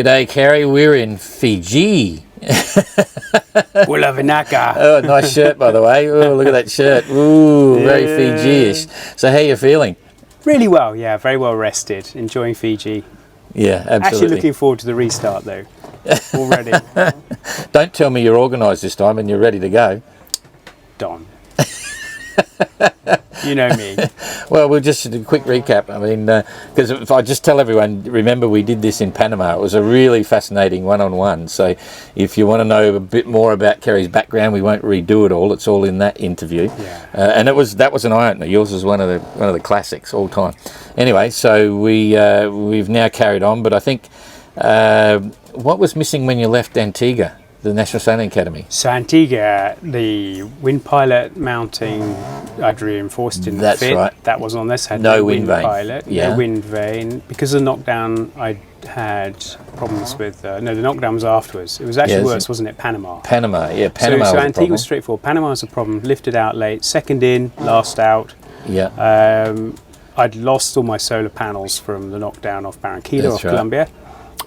G'day, Keri. We're in Fiji. Vuda Marina. Oh, nice shirt, by the way. Oh, look at that shirt. Ooh, very Fiji-ish. So how you feeling? Really well, yeah. Very well rested. Enjoying Fiji. Yeah, absolutely. Actually looking forward to the restart, though. Already. Don't tell me you're organised this time and you're ready to go. Don. You know me. Well, we'll just do a quick recap. I mean, because if I just tell everyone, remember we did this in Panama. It was a really fascinating one-on-one. So if you want to know a bit more about Keri's background, we won't redo it all. It's all in that interview. Yeah. And that was an eye-opener. Yours was one of the classics all time. Anyway, so we've now carried on. But I think what was missing when you left Antigua? The National Sailing Academy. So Antigua, the wind pilot mounting, I'd reinforced in the fit. Right. That was on this. Had no wind vane. Pilot. Yeah. No wind vane. Because of the knockdown, I had problems with. No, the knockdown was afterwards. It was actually worse, wasn't it? Panama. Panama, yeah. Panama. So was Antigua was straightforward. Panama was a problem. Lifted out late. Second in, last out. Yeah. I'd lost all my solar panels from the knockdown off Barranquilla, off Colombia.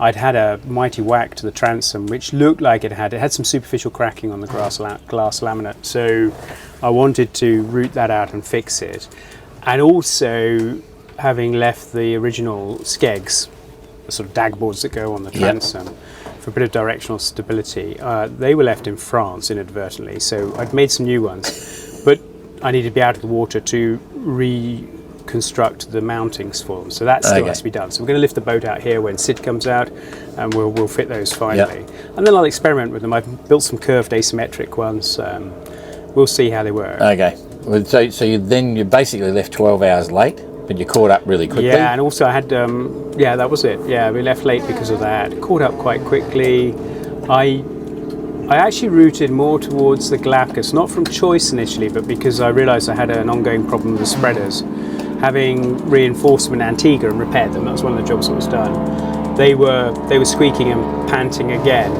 I'd had a mighty whack to the transom, which looked like it had some superficial cracking on the glass laminate. So I wanted to root that out and fix it. And also, having left the original skegs, the sort of dag boards that go on the transom, for a bit of directional stability, they were left in France inadvertently. So I'd made some new ones, but I needed to be out of the water to reconstruct the mountings for them, so that still has to be done. So we're going to lift the boat out here when Sid comes out, and we'll fit those finally. And then I'll experiment with them. I've built some curved asymmetric ones. We'll see how they work. Okay. Well, so you basically left 12 hours late, but you caught up really quickly. Yeah, and also I had that was it. Yeah, we left late because of that. Caught up quite quickly. I actually routed more towards the Galapagos, not from choice initially, but because I realised I had an ongoing problem with the spreaders. Having reinforced them in Antigua and repaired them, that was one of the jobs that was done. They were squeaking and panting again.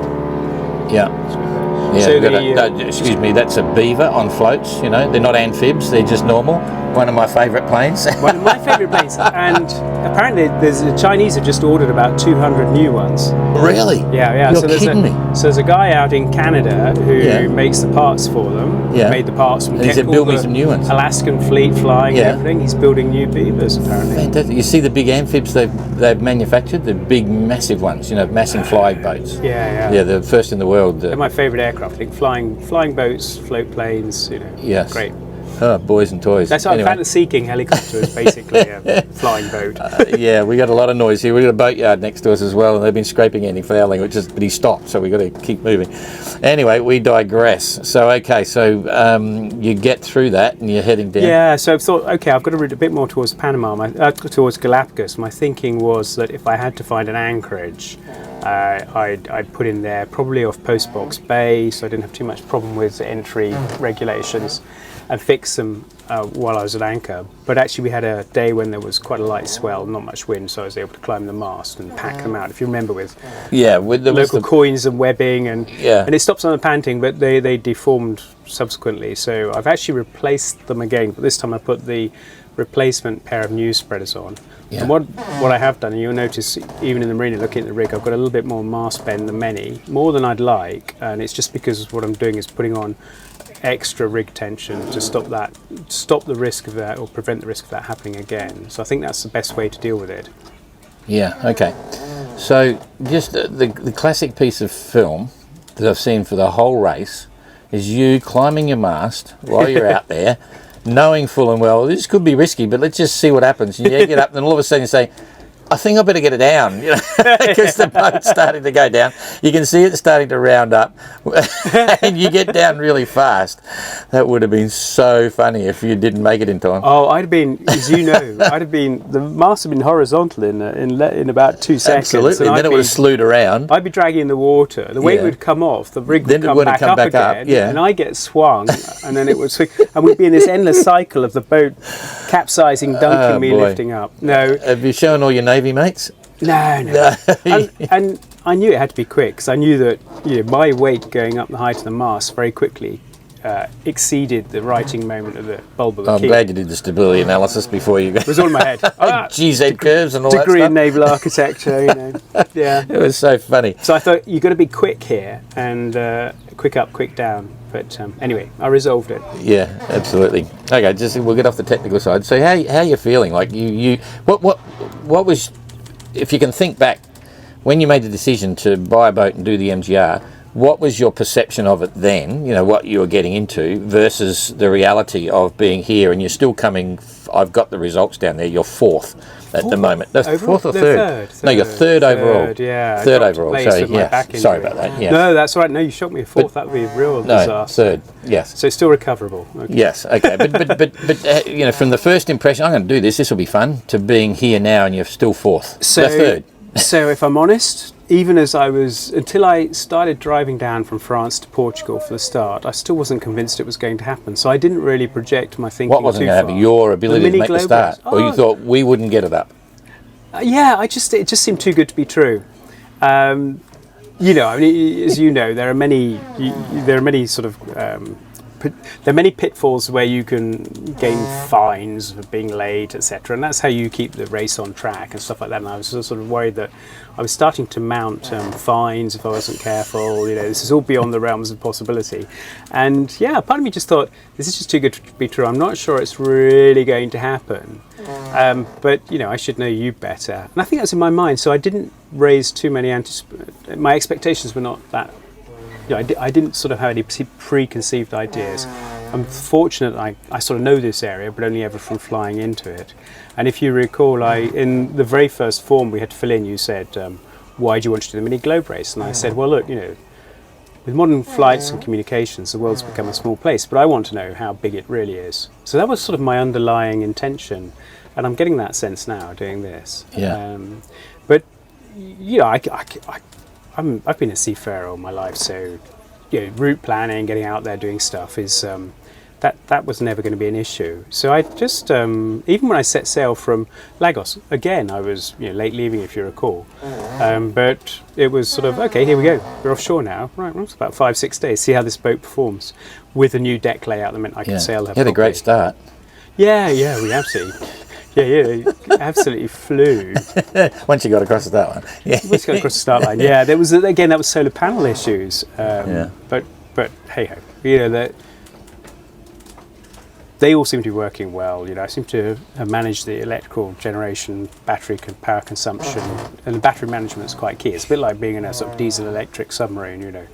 Yeah. Yeah. So excuse me, that's a beaver on floats. You know, they're not amphibs; they're just normal. One of my favourite planes. One of my favourite planes, and apparently the Chinese have just ordered about 200 new ones. Really? Yeah. You're kidding me. So there's a guy out in Canada who makes the parts for them. Yeah. Made the parts from. And he said, "Build me some new ones." Alaskan fleet flying and everything. He's building new beavers apparently. Fantastic. You see the big amphibs they've manufactured, the big massive ones. You know, massive flying boats. Yeah. Yeah, the first in the world. They're my favourite aircraft. I think flying boats, float planes. You know. Yes. Great. Oh, boys and toys. That's what I'm seeking helicopter is basically a flying boat. Yeah, we got a lot of noise here. We've got a boatyard next to us as well, and they've been scraping anti-fouling, but he stopped, so we've got to keep moving. Anyway, we digress. So, you get through that and you're heading down. Yeah, so I thought, okay, I've got to route a bit more towards Panama, towards Galapagos. My thinking was that if I had to find an anchorage, I'd put in there, probably off Postbox Bay, so I didn't have too much problem with entry regulations, and fix them while I was at anchor. But actually we had a day when there was quite a light swell, not much wind, so I was able to climb the mast and pack them out, if you remember, with local coins and webbing, and it stops on the panting, but they deformed subsequently. So I've actually replaced them again, but this time I put the replacement pair of new spreaders on. And what I have done, and you'll notice even in the marina looking at the rig, I've got a little bit more mast bend than many, more than I'd like, and it's just because what I'm doing is putting on extra rig tension to stop the risk of that, or prevent the risk of that happening again. So I think that's the best way to deal with it. Yeah, okay. So just the classic piece of film that I've seen for the whole race is you climbing your mast while you're out there, knowing full and well, this could be risky, but let's just see what happens. And you get up and all of a sudden you say, I think I better get it down, because the boat's starting to go down. You can see it starting to round up, and you get down really fast. That would have been so funny if you didn't make it in time. Oh, I'd have been, as you know, the mast would have been horizontal in about 2 seconds. Absolutely, and then it would have slewed around. I'd be dragging in the water. The weight would come off. The rig would come back up again, and I get swung, and then it would swing, and we'd be in this endless cycle of the boat capsizing, dunking me, lifting up. No. Have you shown all your Navy mates? No. And I knew it had to be quick, because I knew that my weight going up the height of the mast very quickly exceeded the writing moment of the bulb of the I'm key. glad you did the stability analysis before you It was all in my head. GZ curves and all Degree that in naval architecture, you know. Yeah. stuff. It was so funny. So I thought you've got to be quick here and quick up, quick down. But anyway, I resolved it. Yeah, absolutely. Okay, just we'll get off the technical side. So how you feeling? Like what was, if you can think back, when you made the decision to buy a boat and do the MGR, what was your perception of it then? You know, what you were getting into versus the reality of being here, and you're still coming. I've got the results down there. You're fourth at the moment. No, fourth or third? No, you're third overall. Yeah, third overall. So yeah, sorry about that. Yeah. No, that's all right. No, you shot me a fourth. That would be a real disaster. Third. Yes. So it's still recoverable. Okay. Yes. Okay. But you know, from the first impression, I'm going to do this. This will be fun. To being here now, and you're still fourth. So third. So if I'm honest, even as I was, until I started driving down from France to Portugal for the start, I still wasn't convinced it was going to happen. So I didn't really project my thinking. What wasn't going to happen? Your ability to make the start, or you thought we wouldn't get it up? Yeah, it just seemed too good to be true. You know, I mean, as you know, there are many sort of. There are many pitfalls where you can gain fines for being late, etc., and that's how you keep the race on track and stuff like that. And I was sort of worried that I was starting to mount fines if I wasn't careful. You know, this is all beyond the realms of possibility. And yeah, part of me just thought, this is just too good to be true. I'm not sure it's really going to happen. But you know, I should know you better. And I think that's in my mind. So I didn't raise too many my expectations were not that. You know, I didn't sort of have any preconceived ideas. I'm fortunate I sort of know this area, but only ever from flying into it. And if you recall, in the very first form we had to fill in, you said, why do you want to do the mini globe race? And I said, well, look, you know, with modern flights and communications, the world's become a small place, but I want to know how big it really is. So that was sort of my underlying intention, and I'm getting that sense now doing this. Yeah. But you know, I've been a seafarer all my life, so you know, route planning, getting out there, doing stuff is that was never going to be an issue. So I just even when I set sail from Lagos, again I was late leaving, if you recall, but it was sort of okay. Here we go. We're offshore now. Right, well, it's about 5-6 days. See how this boat performs with a new deck layout that meant I could sail her. You had a great start. Yeah, we absolutely. Yeah, absolutely flew. Once you got across that one. Yeah. Once you got across the start line. Yeah, there was that was solar panel issues. But hey ho, you know they all seem to be working well. You know, I seem to have managed the electrical generation, battery power consumption, and the battery management is quite key. It's a bit like being in a sort of diesel electric submarine. You know.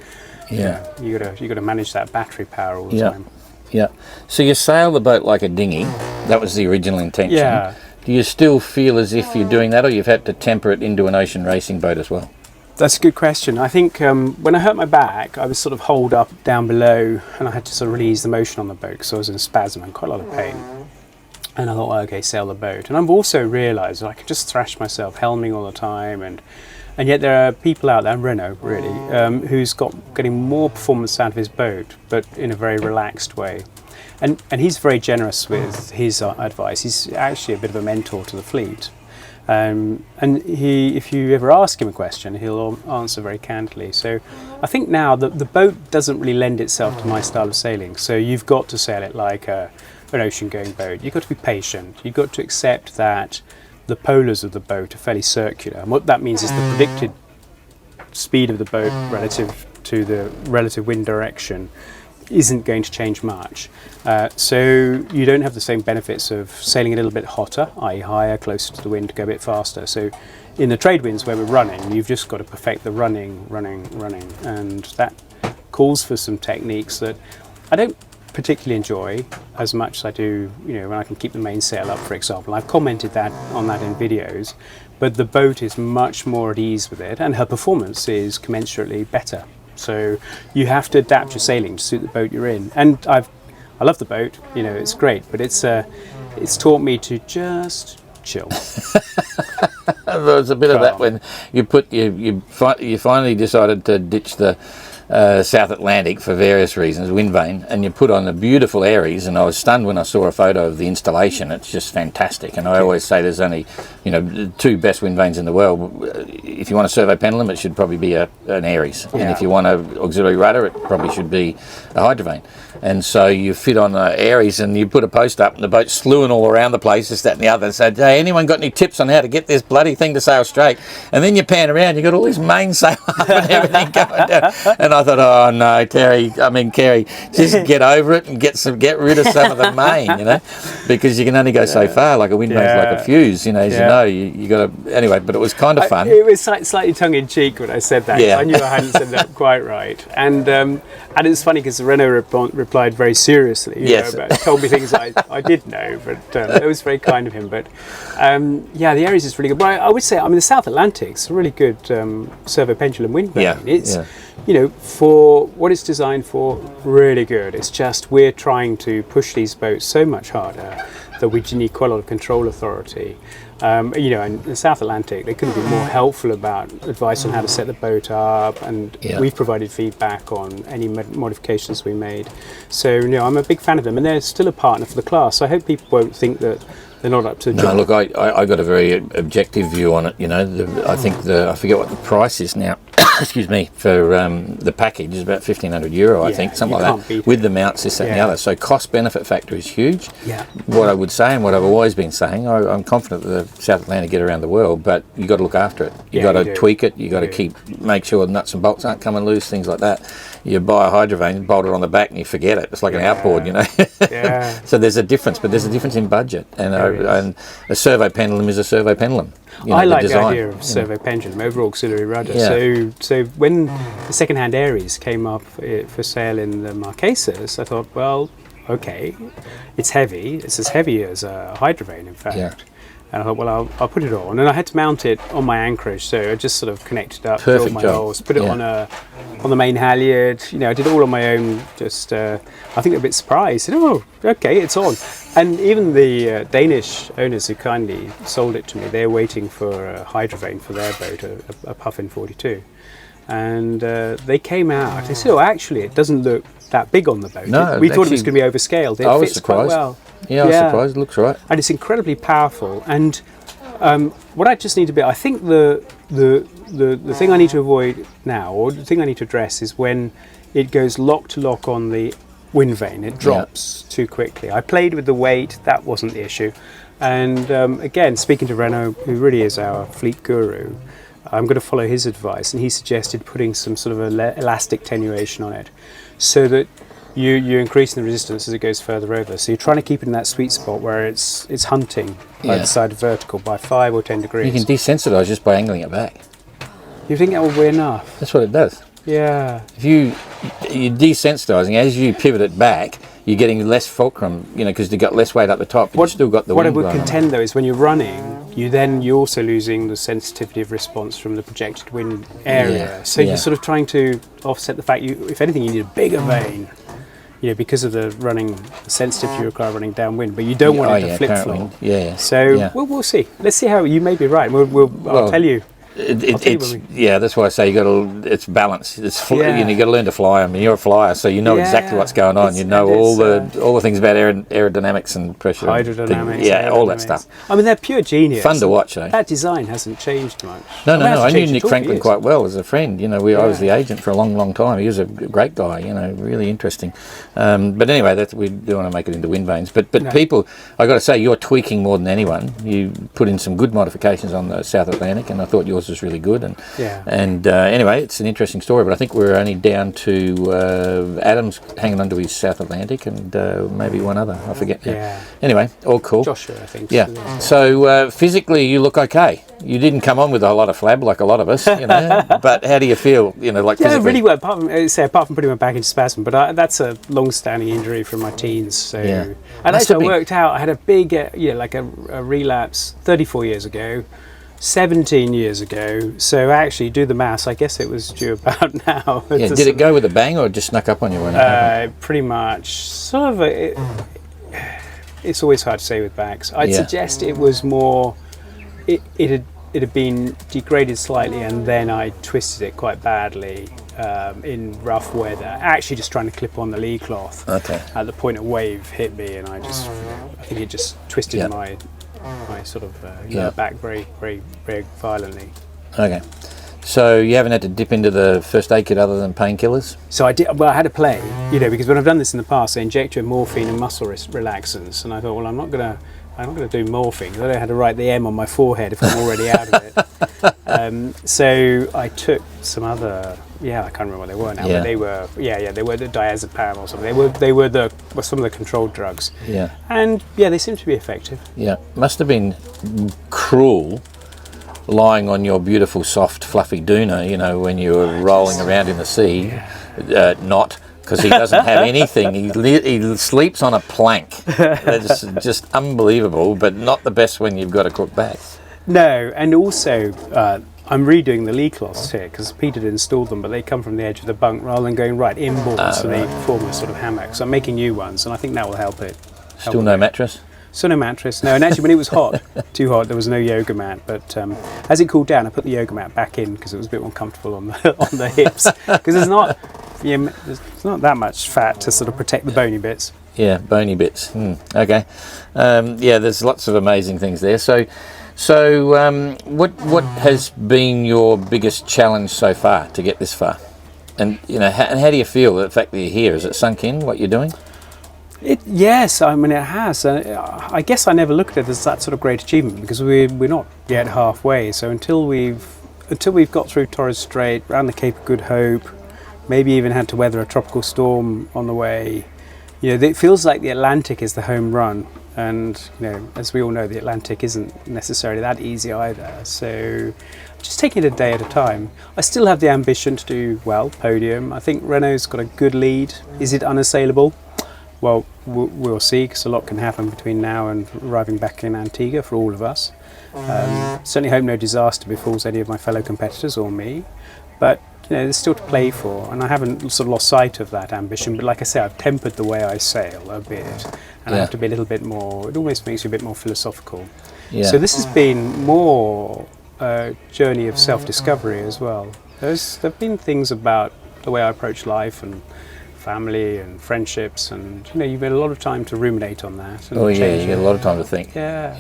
Yeah. You got to manage that battery power all the time. Yeah. So you sail the boat like a dinghy. That was the original intention. Yeah. Do you still feel as if you're doing that, or you've had to temper it into an ocean racing boat as well? That's a good question. I think when I hurt my back, I was sort of holed up down below, and I had to sort of release the motion on the boat because I was in spasm and quite a lot of pain. And I thought, well, okay, sail the boat. And I've also realised that I can just thrash myself, helming all the time, and yet there are people out there, Renault really, who's getting more performance out of his boat, but in a very relaxed way. And he's very generous with his advice. He's actually a bit of a mentor to the fleet. And if you ever ask him a question, he'll answer very candidly. So I think now the boat doesn't really lend itself to my style of sailing. So you've got to sail it like an ocean-going boat. You've got to be patient. You've got to accept that the polars of the boat are fairly circular. And what that means is the predicted speed of the boat relative to the relative wind direction isn't going to change much. So you don't have the same benefits of sailing a little bit hotter, i.e. higher, closer to the wind, to go a bit faster. So in the trade winds where we're running, you've just got to perfect the running. And that calls for some techniques that I don't particularly enjoy as much as I do, when I can keep the mainsail up, for example. I've commented on that in videos, but the boat is much more at ease with it, and her performance is commensurately better. So you have to adapt your sailing to suit the boat you're in. And I love the boat, it's great, but it's taught me to just chill. There was a bit of that when you finally decided to ditch the South Atlantic for various reasons, wind vane, and you put on the beautiful Aries, and I was stunned when I saw a photo of the installation. It's just fantastic, and I always say there's only, the two best wind vanes in the world. If you want a servo pendulum, it should probably be an Aries, and if you want an auxiliary rudder, it probably should be a hydrovane. And so you fit on an Aries, and you put a post up, and the boat's slewing all around the place, this, that, and the other, and said, "Hey, anyone got any tips on how to get this bloody thing to sail straight?" And then you pan around, you got all this mainsail up and everything going down. And I thought, oh no, Keri, just get over it and get rid of some of the main, because you can only go so far. Like a wind vane's like a fuse, as you got to. Anyway, but it was kind of fun. It was slightly tongue in cheek when I said that. I knew I hadn't said that quite right, and it's funny because Renault replied very seriously. Told me things I did know, but it was very kind of him. But the Aries is really good. But I would say, the South Atlantic's a really good servo pendulum wind vane. It's for what it's designed for, really good. It's just we're trying to push these boats so much harder that we need quite a lot of control authority. And the South Atlantic, they couldn't be more helpful about advice on how to set the boat up, and we've provided feedback on any modifications we made. So, I'm a big fan of them, and they're still a partner for the class. So I hope people won't think that they're not up to the job. No, look, I got a very objective view on it. I think I forget what the price is now. Excuse me, for the package is about €1,500, I think, something like that, with the mounts, this, that, and the other. So cost-benefit factor is huge. What I would say, and what I've always been saying, I'm confident that the South Atlantic get around the world, but you got to look after it. You got to tweak it. You got to make sure the nuts and bolts aren't coming loose, things like that. You buy a hydrovane, bolt it on the back, and you forget it. It's like an outboard, So there's a difference, but there's a difference in budget, and a servo pendulum is a servo pendulum. I like the idea of servo pendulum over auxiliary rudder. So when the second-hand Aries came up for sale in the Marquesas, I thought, well, okay, it's heavy. It's as heavy as a hydrovane, in fact. And I thought, well, I'll put it on. And I had to mount it on my anchorage, so I just sort of connected up, drilled my holes, put it on the main halyard. I did it all on my own. Just, I think they're a bit surprised. Said, "Oh, okay, it's on." And even the Danish owners who kindly sold it to me, they're waiting for a hydrovane for their boat, a Puffin 42. And they came out. They said, "Oh, actually, it doesn't look that big on the boat. No, we thought it was going to be overscaled. I was fits surprised. Quite well." I was surprised. It looks right. And it's incredibly powerful. And what I just need to be, I think the thing I need to avoid now, or the thing I need to address, is when it goes lock to lock on the wind vane, it drops too quickly. I played with the weight, that wasn't the issue. And again, speaking to Renault, who really is our fleet guru, I'm going to follow his advice, and he suggested putting some sort of elastic tenuation on it, so that you're increasing the resistance as it goes further over. So you're trying to keep it in that sweet spot where it's hunting by the side of vertical by 5 or 10 degrees. You can desensitize just by angling it back. You think that will be enough? That's what it does. Yeah. If you're desensitizing, as you pivot it back, you're getting less fulcrum, because you've got less weight up the top, but you've still got the wind. What I would contend, though, is when you're running, you're also losing the sensitivity of response from the projected wind area. So you're sort of trying to offset the fact if anything, you need a bigger vane. Because of the sensitivity you require running downwind, but you don't want it to flip-flop. So we'll see. Let's see how, you may be right. I'll tell you. That's why I say it's balance. You got to learn to fly. You're a flyer, so you know exactly what's going on. You know all the things about aerodynamics and pressure, hydrodynamics, all that stuff. They're pure genius. Fun to watch, though. That design hasn't changed much. No. I knew Nick Franklin quite well as a friend. I was the agent for a long, long time. He was a great guy. Really interesting. But anyway, we do want to make it into wind vanes. But people, I got to say, you're tweaking more than anyone. You put in some good modifications on the South Atlantic, and I thought yours was really good. And anyway, it's an interesting story. But I think we're only down to Adam's hanging onto his South Atlantic, and maybe one other. I forget now. Anyway, all cool. Joshua, I think. Yeah. So physically, you look okay. You didn't come on with a lot of flab like a lot of us, But how do you feel? Physically? Really well. Apart from putting my back into spasm, but that's a long-standing injury from my teens. So, and actually, I worked out. I had a big, like a relapse 34 years ago. 17 years ago, so actually do the maths, I guess it was due about now. Did it go with a bang or just snuck up on you when it happened? Pretty much, sort of, it's always hard to say with backs. I'd suggest it was more, it had been degraded slightly and then I twisted it quite badly in rough weather, actually just trying to clip on the lee cloth. Okay. At the point a wave hit me, and I think it just twisted my sort of lower back very, very, very violently. Okay. So you haven't had to dip into the first aid kit other than painkillers? So I did. Well, I had to play, because when I've done this in the past, they inject you with morphine and muscle relaxants, and I thought, well, I'm not gonna do morphine, because I don't know how to write the M on my forehead if I'm already out of it. So I took some other, I can't remember what they were now, but they were, they were the diazepam or something. They were some of the controlled drugs. Yeah. And they seem to be effective. Yeah. Must have been cruel lying on your beautiful, soft, fluffy doona, when you were rolling around in the sea. Not because he doesn't have anything. He sleeps on a plank. That's just unbelievable, but not the best when you've got a crook back. No, and also I'm redoing the lee cloths here because Peter had installed them, but they come from the edge of the bunk rather than going right inboard, so they form a sort of hammock. So I'm making new ones, and I think that will help it. Still no mattress? So no mattress, no. And actually, when it was hot, too hot, there was no yoga mat. But as it cooled down, I put the yoga mat back in because it was a bit more comfortable on the hips. Because there's not that much fat to sort of protect the bony bits. Yeah, bony bits. Okay. There's lots of amazing things there. So what has been your biggest challenge so far to get this far? And how do you feel the fact that you're here? Has it sunk in what you're doing? Yes, I mean it has. I guess I never looked at it as that sort of great achievement because we're not yet halfway. So until we've got through Torres Strait, around the Cape of Good Hope, maybe even had to weather a tropical storm on the way, it feels like the Atlantic is the home run. And as we all know, the Atlantic isn't necessarily that easy either. So just taking it a day at a time. I still have the ambition to do well, podium. I think Renault's got a good lead. Is it unassailable? Well, we'll see, because a lot can happen between now and arriving back in Antigua for all of us. Certainly hope no disaster befalls any of my fellow competitors or me, but there's still to play for, and I haven't sort of lost sight of that ambition. But like I say, I've tempered the way I sail a bit, and I have to be a little bit more. It almost makes you a bit more philosophical. Yeah. So this has been more a journey of self-discovery as well. There've been things about the way I approach life and family and friendships, and you've had a lot of time to ruminate on that. And you get a lot of time to think. Yeah.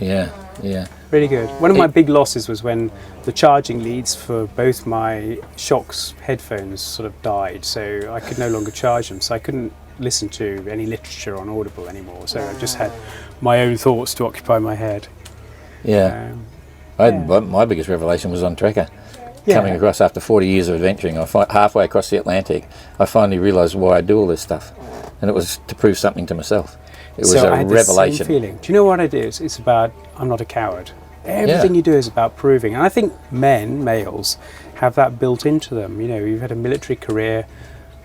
Really good. One of my big losses was when the charging leads for both my Shocks headphones sort of died, so I could no longer charge them, so I couldn't listen to any literature on Audible anymore, so I just had my own thoughts to occupy my head. My biggest revelation was on Trekker. Coming across after 40 years of adventuring, halfway across the Atlantic, I finally realised why I do all this stuff, and it was to prove something to myself. It was a revelation. The same feeling. Do you know what it is? It's about I'm not a coward. Everything you do is about proving, and I think males, have that built into them. You've had a military career,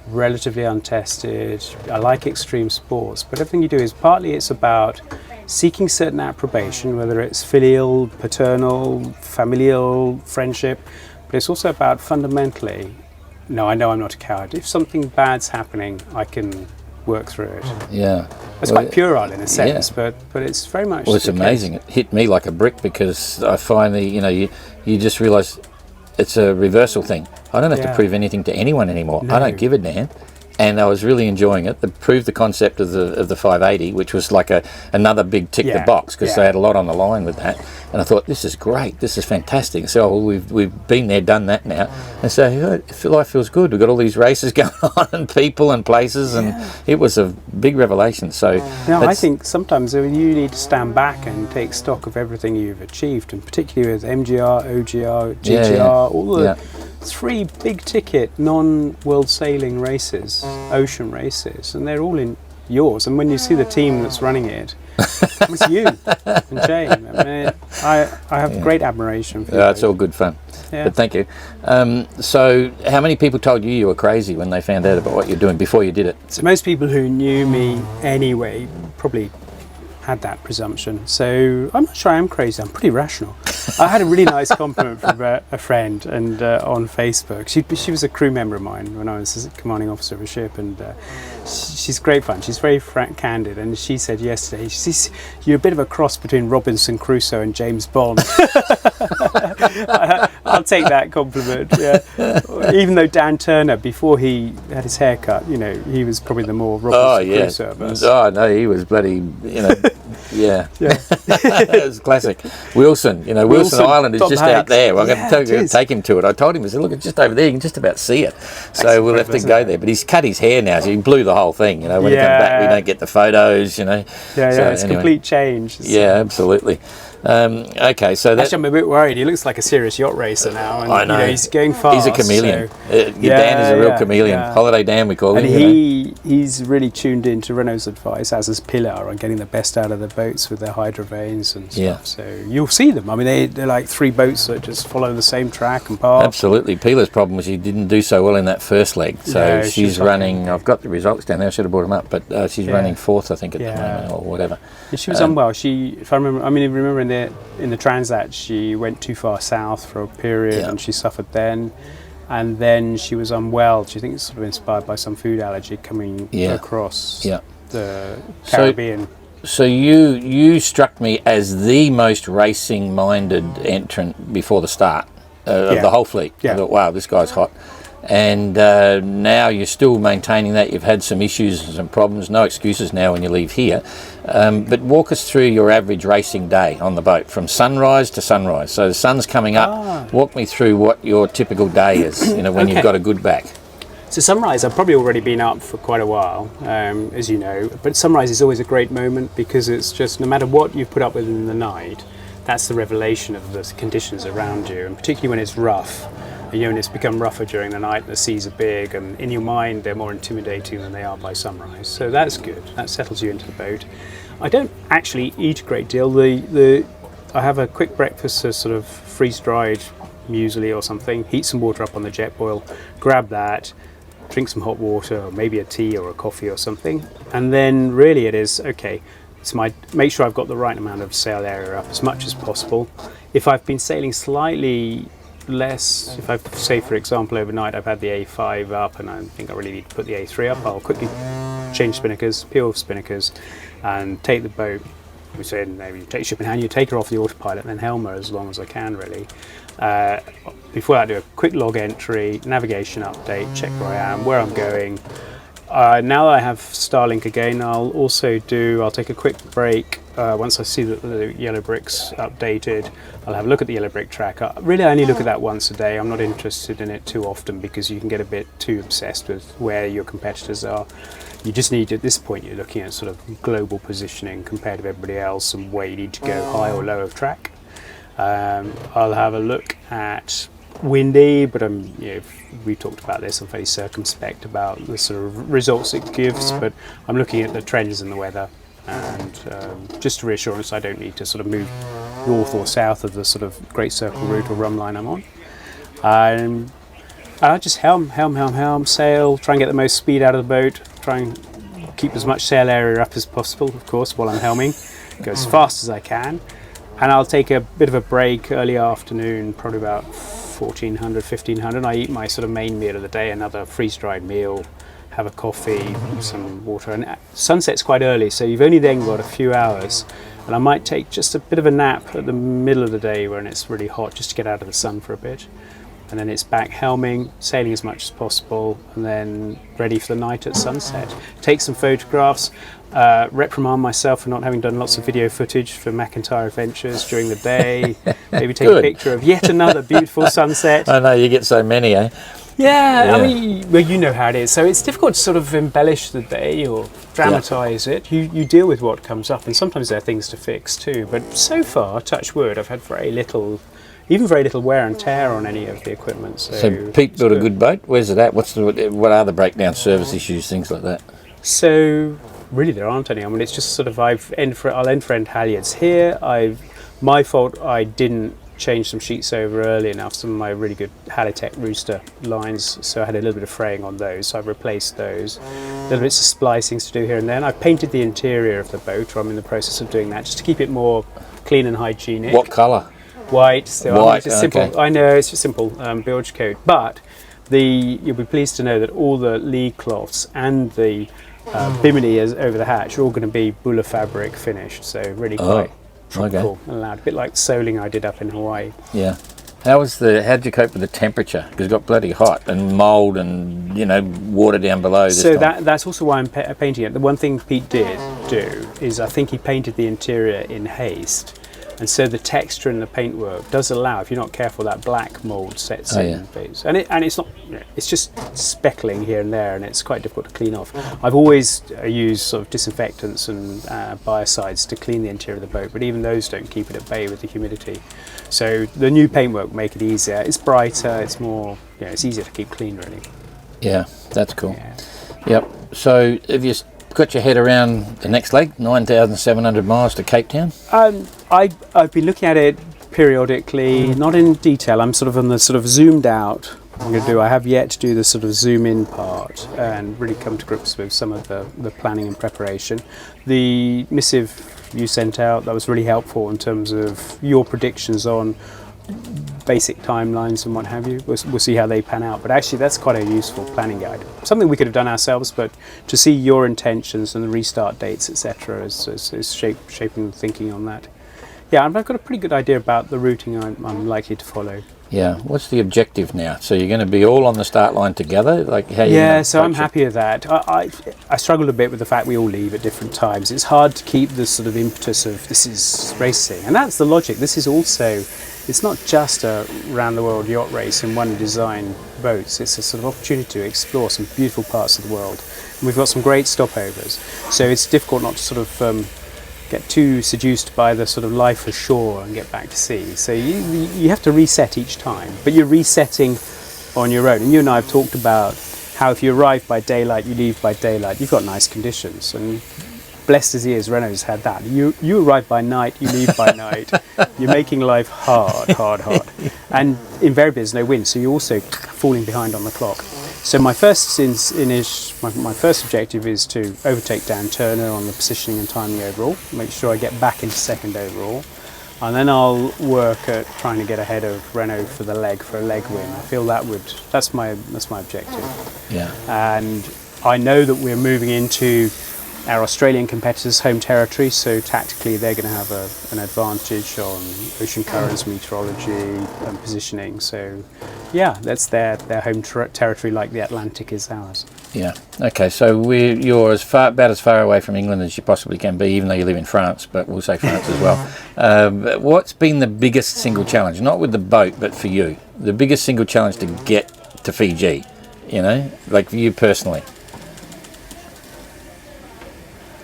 relatively untested. I like extreme sports, but everything you do is partly it's about seeking certain approbation, whether it's filial, paternal, familial, friendship. But it's also about fundamentally, no, I know I'm not a coward. If something bad's happening, I can work through it. Yeah. It's quite puerile in a sense, but it's very much. Well, it's amazing. It hit me like a brick because I finally, you just realise it's a reversal thing. I don't have to prove anything to anyone anymore. No. I don't give a damn. And I was really enjoying it. They proved the concept of the 580, which was like another big tick the box because they had a lot on the line with that. And I thought, this is great. This is fantastic. So we've been there, done that now. And so life feels good. We've got all these races going on and people and places, and it was a big revelation. So I think sometimes you need to stand back and take stock of everything you've achieved, and particularly with MGR, OGR, GGR, all the 3 big ticket non-world sailing races, ocean races, and they're all in yours. And when you see the team that's running it, it's you and Jane. I mean, I have great admiration for you. It's all good fun. But thank you. So how many people told you were crazy when they found out about what you're doing before you did it? So most people who knew me anyway probably had that presumption. So I'm not sure I am crazy. I'm pretty rational. I had a really nice compliment from a friend and on Facebook. She was a crew member of mine when I was commanding officer of a ship, and she's great fun. She's very candid, and she said yesterday, you're a bit of a cross between Robinson Crusoe and James Bond. I I'll take that compliment. Yeah. Even though Dan Turner, before he had his haircut, you know, he was probably the more Robinson Crusoe of us. Oh no, he was bloody, you know, yeah. It was classic. Wilson, you know, Wilson Island is Tom just Hanks. out there. Well, I'm going to take him to it. I told him, I said, look, it's just over there. You can just about see it. So we'll have to go there. But he's cut his hair now, so he blew the whole thing. You know, when he comes back, we don't get the photos. You know. Yeah, so, it's anyway. Complete change. Yeah, absolutely. Okay, so actually, I'm a bit worried. He looks like a serious yacht racer now, and I know. You know, he's going fast. He's a chameleon. Dan is a real chameleon. Yeah. Holiday Dan, we call him. And he's really tuned into Renault's advice, as is Pilar, on getting the best out of the boats with their hydrovanes and stuff. Yeah. So you'll see them. I mean, they're like 3 boats that just follow the same track and path. Absolutely. Pilar's problem was she didn't do so well in that first leg. So she's running. I've got the results down there. I should have brought them up, but she's running 4th, I think, at the moment, or whatever. And she was unwell. If I remember, in the Transat, she went too far south for a period, and she suffered then. And then she was unwell. She thinks it's sort of inspired by some food allergy coming across the Caribbean. So you struck me as the most racing-minded entrant before the start of the whole fleet. I thought, wow, this guy's hot. And now you're still maintaining that. You've had some issues and some problems. No excuses now when you leave here. But walk us through your average racing day on the boat from sunrise to sunrise. So the sun's coming up. Walk me through what your typical day is, you know, when you've got a good back. So sunrise, I've probably already been up for quite a while, as you know. But sunrise is always a great moment because it's just, no matter what you've put up with in the night, that's the revelation of the conditions around you, and particularly when it's rough. You know, and it's become rougher during the night, the seas are big, and in your mind they're more intimidating than they are by sunrise. So that's good. That settles you into the boat. I don't actually eat a great deal. I have a quick breakfast, a sort of freeze-dried muesli or something, heat some water up on the jet boil, grab that, drink some hot water, or maybe a tea or a coffee or something. And then really it is, okay, make sure I've got the right amount of sail area up as much as possible. If I've been sailing slightly less, if I've, say for example overnight I've had the A5 up and I think I really need to put the A3 up, I'll quickly change spinnakers, peel off spinnakers and take the boat. We say maybe you take ship in hand, you take her off the autopilot and then helm her as long as I can really. Before that, do a quick log entry, navigation update, check where I am, where I'm going. Now that I have Starlink again, I'll take a quick break. Once I see that the yellow brick's updated, I'll have a look at the yellow brick track. Really, I only look at that once a day. I'm not interested in it too often because you can get a bit too obsessed with where your competitors are. You just need, at this point, you're looking at sort of global positioning compared to everybody else and where you need to go high or low of track. I'll have a look at windy, but we talked about this. I'm very circumspect about the sort of results it gives, but I'm looking at the trends in the weather, and just a reassurance I don't need to sort of move north or south of the sort of Great Circle route or run line I'm on. I just helm, sail, try and get the most speed out of the boat, try and keep as much sail area up as possible, of course, while I'm helming, go as fast as I can. And I'll take a bit of a break early afternoon, probably about 1400, 1500. I eat my sort of main meal of the day, another freeze-dried meal, have a coffee, some water. And sunset's quite early, so you've only then got a few hours. And I might take just a bit of a nap at the middle of the day when it's really hot, just to get out of the sun for a bit. And then it's back helming, sailing as much as possible, and then ready for the night at sunset. Take some photographs. Reprimand myself for not having done lots of video footage for McIntyre Adventures during the day. Maybe take a picture of yet another beautiful sunset. I know, you get so many, eh? Yeah, I mean, well, you know how it is. So it's difficult to sort of embellish the day or dramatise it. You deal with what comes up, and sometimes there are things to fix too. But so far, touch wood, I've had very little wear and tear on any of the equiment. So Pete built a good boat. Where's it at? What are the breakdown service issues, things like that? So really, there aren't any. I mean, it's just sort of I'll end for end halyards here. My fault. I didn't change some sheets over early enough. Some of my really good Halitech rooster lines, so I had a little bit of fraying on those. So I've replaced those. Little bits of splicings to do here and there. And I've painted the interior of the boat, or I'm in the process of doing that, just to keep it more clean and hygienic. What colour? White. So White. It's simple. Okay. I know it's just simple bilge coat, but you'll be pleased to know that all the lee cloths and the bimini over the hatch are all going to be Bula fabric finished, so really quite tropical and loud, a bit like the soling I did up in Hawaii. Yeah. How'd you cope with the temperature? Because it got bloody hot and mould and, you know, water down below this So time. that's also why I'm painting it. The one thing Pete did do is I think he painted the interior in haste. And so the texture in the paintwork does allow, if you're not careful, that black mould sets in. And it's not, you know, it's just speckling here and there, and it's quite difficult to clean off. I've always used sort of disinfectants and biocides to clean the interior of the boat, but even those don't keep it at bay with the humidity. So the new paintwork will make it easier. It's brighter, it's more, you know, it's easier to keep clean, really. Yeah, that's cool. Yeah. Yep. So have you got your head around the next leg, 9,700 miles to Cape Town? I've been looking at it periodically, not in detail. I'm sort of on the sort of zoomed out. I have yet to do the sort of zoom in part and really come to grips with some of the planning and preparation. The missive you sent out, that was really helpful in terms of your predictions on basic timelines and what have you. We'll see how they pan out, but actually that's quite a useful planning guide. Something we could have done ourselves, but to see your intentions and the restart dates, etc., is shaping the thinking on that. Yeah, I've got a pretty good idea about the routing I'm likely to follow. Yeah. What's the objective now? So you're going to be all on the start line together? Like how? Yeah, so I'm happy with that. I struggled a bit with the fact we all leave at different times. It's hard to keep the sort of impetus of this is racing, and that's the logic. This is also, it's not just a round the world yacht race in one design boats. It's a sort of opportunity to explore some beautiful parts of the world. And we've got some great stopovers, so it's difficult not to sort of get too seduced by the sort of life ashore and get back to sea. So you have to reset each time, but you're resetting on your own. And you and I have talked about how if you arrive by daylight, you leave by daylight, you've got nice conditions. And blessed as he is, Renault's had that. You arrive by night, you leave by night. You're making life hard. And invariably there's no wind, so you're also falling behind on the clock. So my first my first objective is to overtake Dan Turner on the positioning and timing overall, make sure I get back into second overall, and then I'll work at trying to get ahead of Renault for a leg win. I feel that's my objective. Yeah. And I know that we're moving into our Australian competitors' home territory, so tactically they're going to have an advantage on ocean currents, meteorology and positioning. So yeah, that's their home territory, like the Atlantic is ours. Yeah. Okay. So you're about as far away from England as you possibly can be, even though you live in France. But we'll say France as well. What's been the biggest single challenge, not with the boat, but for you, the biggest single challenge to get to Fiji? You know, like for you personally.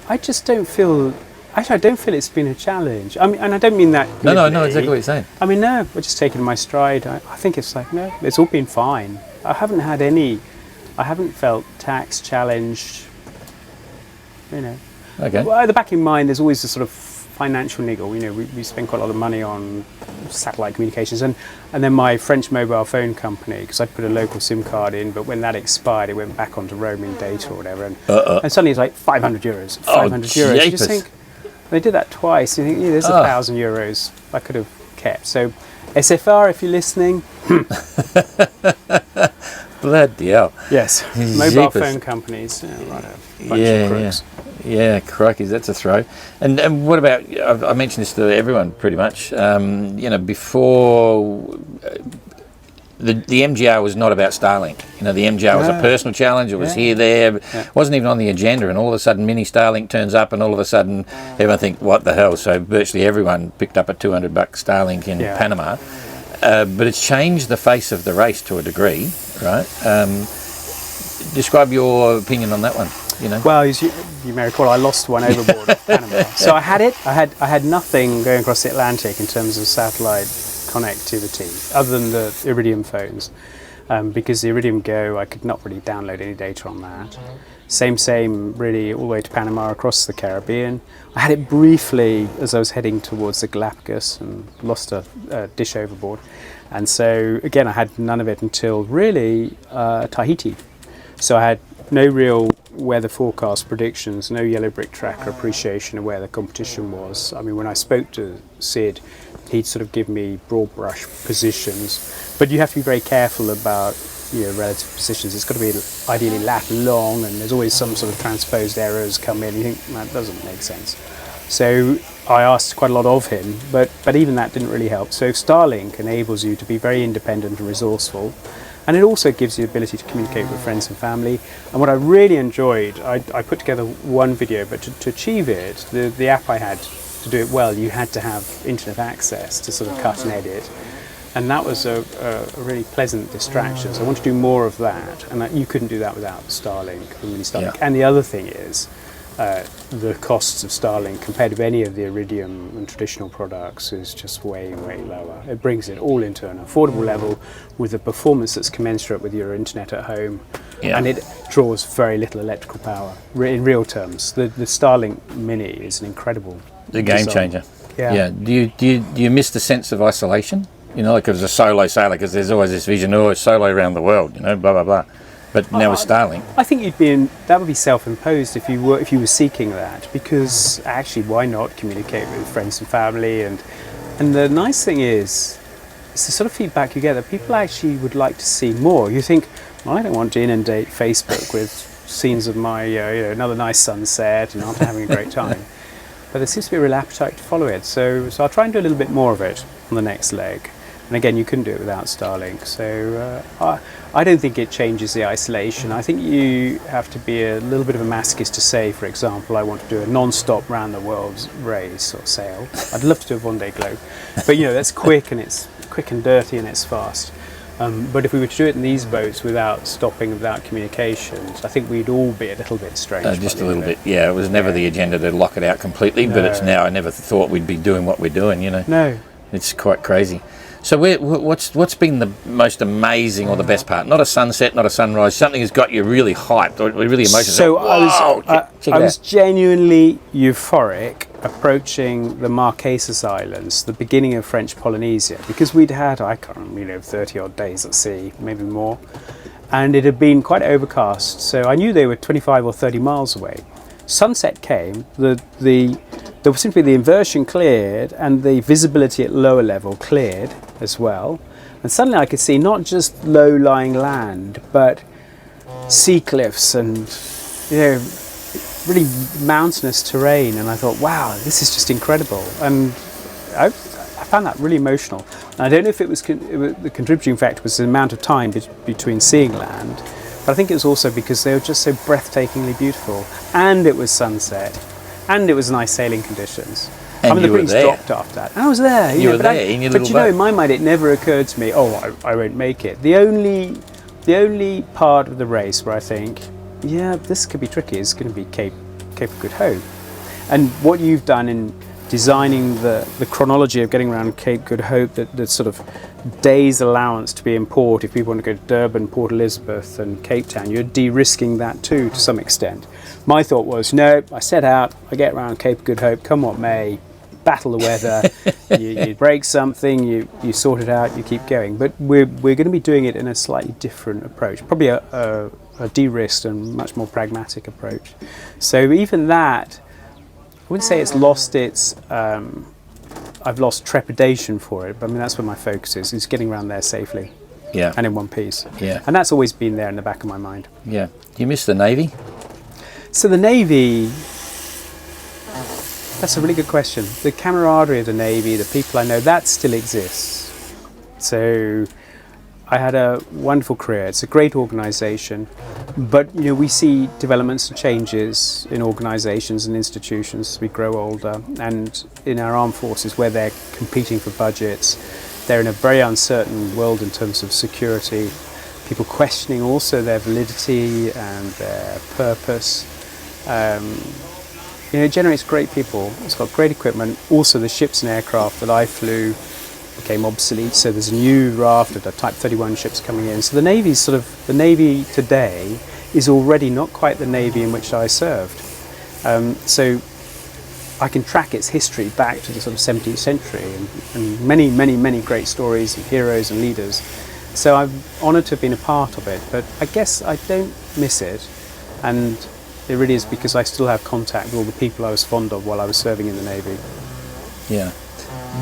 I don't feel it's been a challenge. I mean, and I don't mean that. No, I know exactly what you're saying. I mean, no, we're just taking my stride. I think it's like, no, it's all been fine. I haven't felt tax challenged, you know. Okay. Well, at the back in mind, there's always a sort of financial niggle. You know, we spend quite a lot of money on satellite communications, and then my French mobile phone company, because I put a local SIM card in, but when that expired, it went back onto roaming data or whatever, and suddenly it's like 500 euros. 500 euros. You just think, they did that twice. You think, yeah, there's 1,000 euros I could have kept. So, SFR, if you're listening. Bloody hell. Yes, mobile phone companies. Yeah, right, a bunch of crooks. Yeah, crikey, that's a throw. And what about, I mentioned this to everyone pretty much, you know, before the MGR was not about Starlink. You know, the MGR was a personal challenge, it was here, there, it wasn't even on the agenda, and all of a sudden mini Starlink turns up and all of a sudden everyone think, what the hell? So virtually everyone picked up a $200 Starlink in Panama. But it's changed the face of the race to a degree, right? Describe your opinion on that one. You know? Well, as you may recall, I lost one overboard at Panama. So I had nothing going across the Atlantic in terms of satellite connectivity, other than the Iridium phones, because the Iridium Go, I could not really download any data on that. Same, really, all the way to Panama, across the Caribbean. I had it briefly as I was heading towards the Galapagos and lost a dish overboard. And so, again, I had none of it until really Tahiti. So I had no real weather forecast predictions, no yellow brick tracker appreciation of where the competition was. I mean, when I spoke to Sid, he'd sort of give me broad brush positions, but you have to be very careful about, you know, relative positions. It's got to be ideally lat long, and there's always some sort of transposed errors come in. You think that doesn't make sense. So I asked quite a lot of him, but even that didn't really help. So Starlink enables you to be very independent and resourceful, and it also gives you the ability to communicate with friends and family. And what I really enjoyed, I put together one video, but to achieve it, the app I had to do it well, you had to have internet access to sort of cut and edit. And that was a really pleasant distraction. So I want to do more of that, and you couldn't do that without Starlink, Mini Starlink. Yeah. And the other thing is, the costs of Starlink compared to any of the Iridium and traditional products is just way, way lower. It brings it all into an affordable level with a performance that's commensurate with your internet at home. Yeah. And it draws very little electrical power. In real terms, the Starlink Mini is an incredible The game design. changer. Yeah. Do you miss the sense of isolation? You know, like as a solo sailor, because there's always this vision, oh, solo around the world, you know, blah blah blah. But now with Starlink, I think that would be self-imposed if you were seeking that, because actually, why not communicate with friends and family? And the nice thing is, it's the sort of feedback you get that people actually would like to see more. You think, well, I don't want to inundate Facebook with scenes of my another nice sunset and after having a great time. But there seems to be a real appetite to follow it. So I'll try and do a little bit more of it on the next leg. And again, you couldn't do it without Starlink. So I don't think it changes the isolation. I think you have to be a little bit of a masochist to say, for example, I want to do a non-stop round the world race or sail. I'd love to do a Vendée Globe. But that's quick, and it's quick and dirty, and it's fast. But if we were to do it in these boats without stopping, without communications, I think we'd all be a little bit strange. just a little bit. Yeah, it was never the agenda to lock it out completely, but it's now. I never thought we'd be doing what we're doing. No. It's quite crazy. So what's been the most amazing or the best part? Not a sunset, not a sunrise, something that's got you really hyped or really emotional. So I was genuinely euphoric approaching the Marquesas Islands, the beginning of French Polynesia, because we'd had, I can't remember, 30 odd days at sea, maybe more, and it had been quite overcast, so I knew they were 25 or 30 miles away. Sunset came, there seemed to be the inversion cleared and the visibility at lower level cleared as well. And suddenly I could see not just low-lying land, but sea cliffs and really mountainous terrain. And I thought, wow, this is just incredible. And I found that really emotional. And I don't know if it was the contributing factor was the amount of time between seeing land, but I think it was also because they were just so breathtakingly beautiful. And it was sunset. And it was nice sailing conditions. And the breeze dropped after that. And I was there. You were there in your little boat. But in my mind, it never occurred to me, I won't make it. The only part of the race where I think, this could be tricky is going to be Cape of Good Hope. And what you've done in designing the chronology of getting around Cape Good Hope, that sort of days allowance to be in port, if people want to go to Durban, Port Elizabeth and Cape Town, you're de-risking that too to some extent. My thought was, no, I set out, I get around Cape of Good Hope, come what may, battle the weather, you break something, you sort it out, you keep going. But we're going to be doing it in a slightly different approach, probably a de-risked and much more pragmatic approach. So even that, I wouldn't say it's lost its, I've lost trepidation for it, but I mean that's where my focus is getting around there safely. Yeah. And in one piece. Yeah. And that's always been there in the back of my mind. Yeah. Do you miss the Navy? So the Navy, that's a really good question. The camaraderie of the Navy, the people I know, that still exists. So I had a wonderful career. It's a great organisation, but we see developments and changes in organisations and institutions as we grow older, and in our armed forces where they're competing for budgets, they're in a very uncertain world in terms of security. People questioning also their validity and their purpose. It generates great people. It's got great equipment. Also, the ships and aircraft that I flew became obsolete, so there's a new raft of the Type 31 ships coming in. So the Navy today is already not quite the Navy in which I served. So I can track its history back to the sort of 17th century and many, many, many great stories and heroes and leaders. So I'm honoured to have been a part of it, but I guess I don't miss it. And it really is because I still have contact with all the people I was fond of while I was serving in the Navy. Yeah.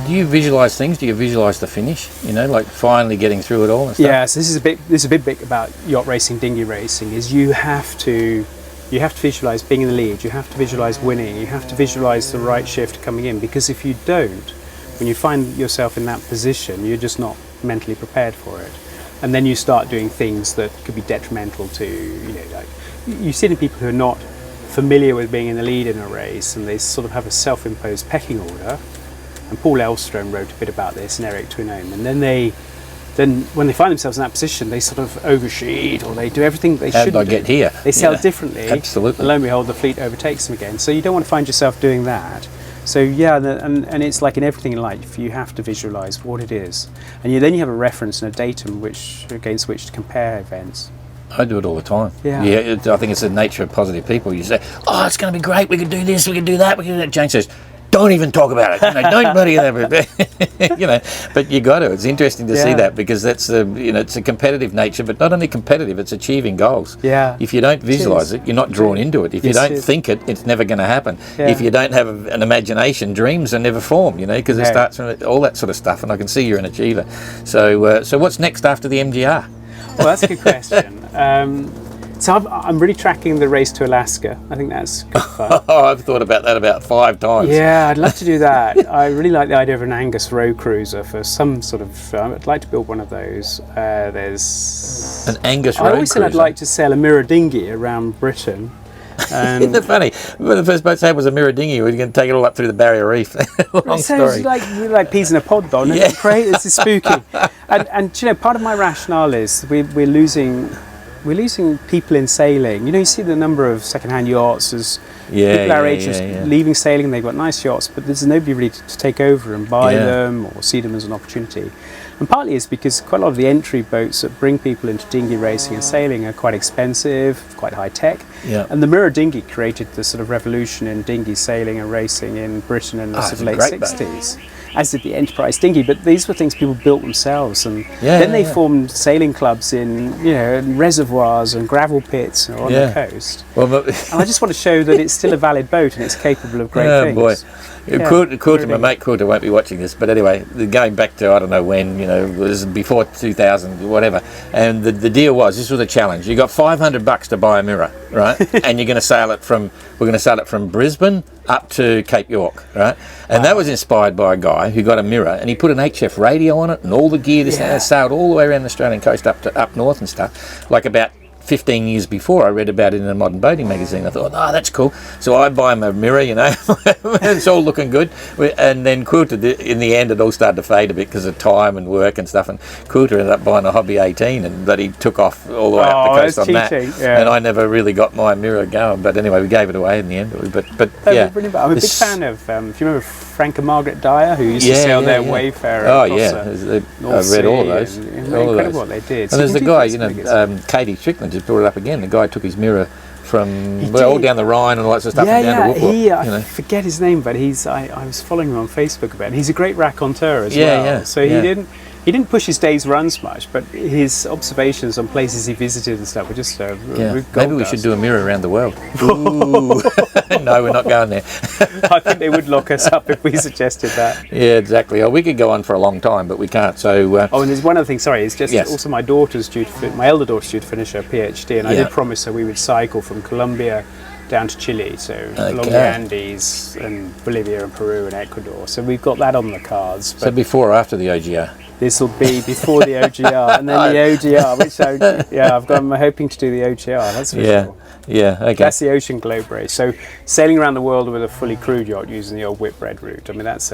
Do you visualise things? Do you visualise the finish? Like finally getting through it all and stuff? Yeah, so this is a big bit about yacht racing, dinghy racing, is you have to You have to visualize being in the lead, you have to visualize winning, you have to visualize the right shift coming in, because if you don't, when you find yourself in that position, you're just not mentally prepared for it. And then you start doing things that could be detrimental to, like you see the people who are not familiar with being in the lead in a race, and they sort of have a self-imposed pecking order. And Paul Elvstrom wrote a bit about this, and Eric Twinome. And then when they find themselves in that position, they sort of overshoot, or they do everything they shouldn't do. How did I get here? They sell differently. Absolutely. And lo and behold, the fleet overtakes them again. So you don't want to find yourself doing that. So yeah, and it's like in everything in life, you have to visualize what it is. And then you have a reference and a datum against which to compare events. I do it all the time. Yeah. I think it's the nature of positive people. You say, oh, it's going to be great, we can do this, we can do that, we can do that. Jane says, don't even talk about it. Don't bloody but you got to. It's interesting to see that, because that's it's a competitive nature, but not only competitive, it's achieving goals. Yeah. If you don't visualize it, you're not drawn into it. If you don't think it, it's never going to happen. Yeah. If you don't have an imagination, dreams are never formed. Because it starts from all that sort of stuff. And I can see you're an achiever. So, so what's next after the MGR? Well, that's a good question. So I'm really tracking the race to Alaska. I think that's good fun. I've thought about that about 5 times. Yeah, I'd love to do that. I really like the idea of an Angus row cruiser for some sort of. I'd like to build one of those. There's an Angus row cruiser. I always said I'd like to sail a mirror dinghy around Britain. Isn't it funny? Well, the first boat I had was a mirror dinghy. We're going to take it all up through the Barrier Reef. Long story. It's like peas in a pod, Don. Yeah. This is spooky. And part of my rationale is we're losing people in sailing. You see the number of second-hand yachts as people our age are leaving sailing. They've got nice yachts, but there's nobody really to take over and buy them or see them as an opportunity. And partly it's because quite a lot of the entry boats that bring people into dinghy racing and sailing are quite expensive, quite high tech. Yeah. And the mirror dinghy created the sort of revolution in dinghy sailing and racing in Britain in the sort of late 60s. As did the Enterprise dinghy, but these were things people built themselves, and then they formed sailing clubs in in reservoirs and gravel pits or on the coast. Well, and I just want to show that it's still a valid boat and it's capable of great things. Boy. Quilter, my mate Quilter won't be watching this, but anyway, going back to I don't know when, it was before 2000, whatever. And the deal was, this was a challenge. You got $500 to buy a mirror, right? And you're going to sail it from Brisbane up to Cape York, right? And that was inspired by a guy who got a mirror and he put an HF radio on it and all the gear. This sailed all the way around the Australian coast up north and stuff. Like about 15 years before, I read about it in a modern boating magazine. I thought, that's cool. So I buy him a mirror, it's all looking good. And then Quilter, in the end, it all started to fade a bit because of time and work and stuff. And Quilter ended up buying a Hobby 18, and that he took off all the way up the coast on that. Yeah. And I never really got my mirror going. But anyway, we gave it away in the end. But yeah, brilliant. I'm a big fan of. If you remember Frank and Margaret Dyer, who used to sail their Wayfarer. I've read all those. Incredible what they did. And there's the guy, Katie Strickland just brought it up again. The guy took his mirror from all down the Rhine and all that sort of stuff. Down to Woodward, I forget his name, but I was following him on Facebook about it. He's a great raconteur as well. Yeah. So he didn't push his day's runs much, but his observations on places he visited and stuff were just maybe we should do a mirror around the world. No, we're not going there. I think they would lock us up if we suggested that. Yeah, exactly. We could go on for a long time, but we can't. So. And there's one other thing. Sorry, it's just also my elder daughter's due to finish her PhD, and I did promise her we would cycle from Colombia down to Chile, so along the Andes and Bolivia and Peru and Ecuador. So we've got that on the cards. So before or after the OGR? This will be before the OGR, and then the OGR, I'm hoping to do the OGR, that's for sure. Yeah, okay. That's the Ocean Globe race. So sailing around the world with a fully crewed yacht using the old Whitbread route, I mean, that's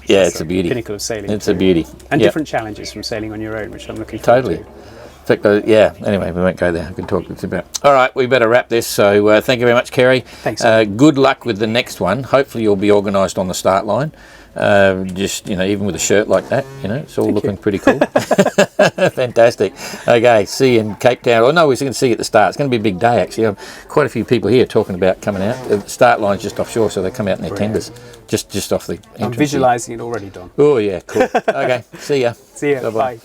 it's a beauty. Pinnacle of sailing. It's a beauty. And different challenges from sailing on your own, which I'm looking forward to. In fact, anyway, we won't go there. I can talk about. All right, we better wrap this. So thank you very much, Keri. Thanks. Good luck with the next one. Hopefully you'll be organised on the start line. Even with a shirt like that, it's all looking pretty cool. Fantastic. Okay, see you in Cape Town. Oh no, we're going to see you at the start. It's going to be a big day actually. Quite a few people here talking about coming out. The start line's just offshore, so they come out in their tenders, just off the entrance. I'm visualising it already, Don. Oh yeah, cool. Okay, see ya. See ya. Bye.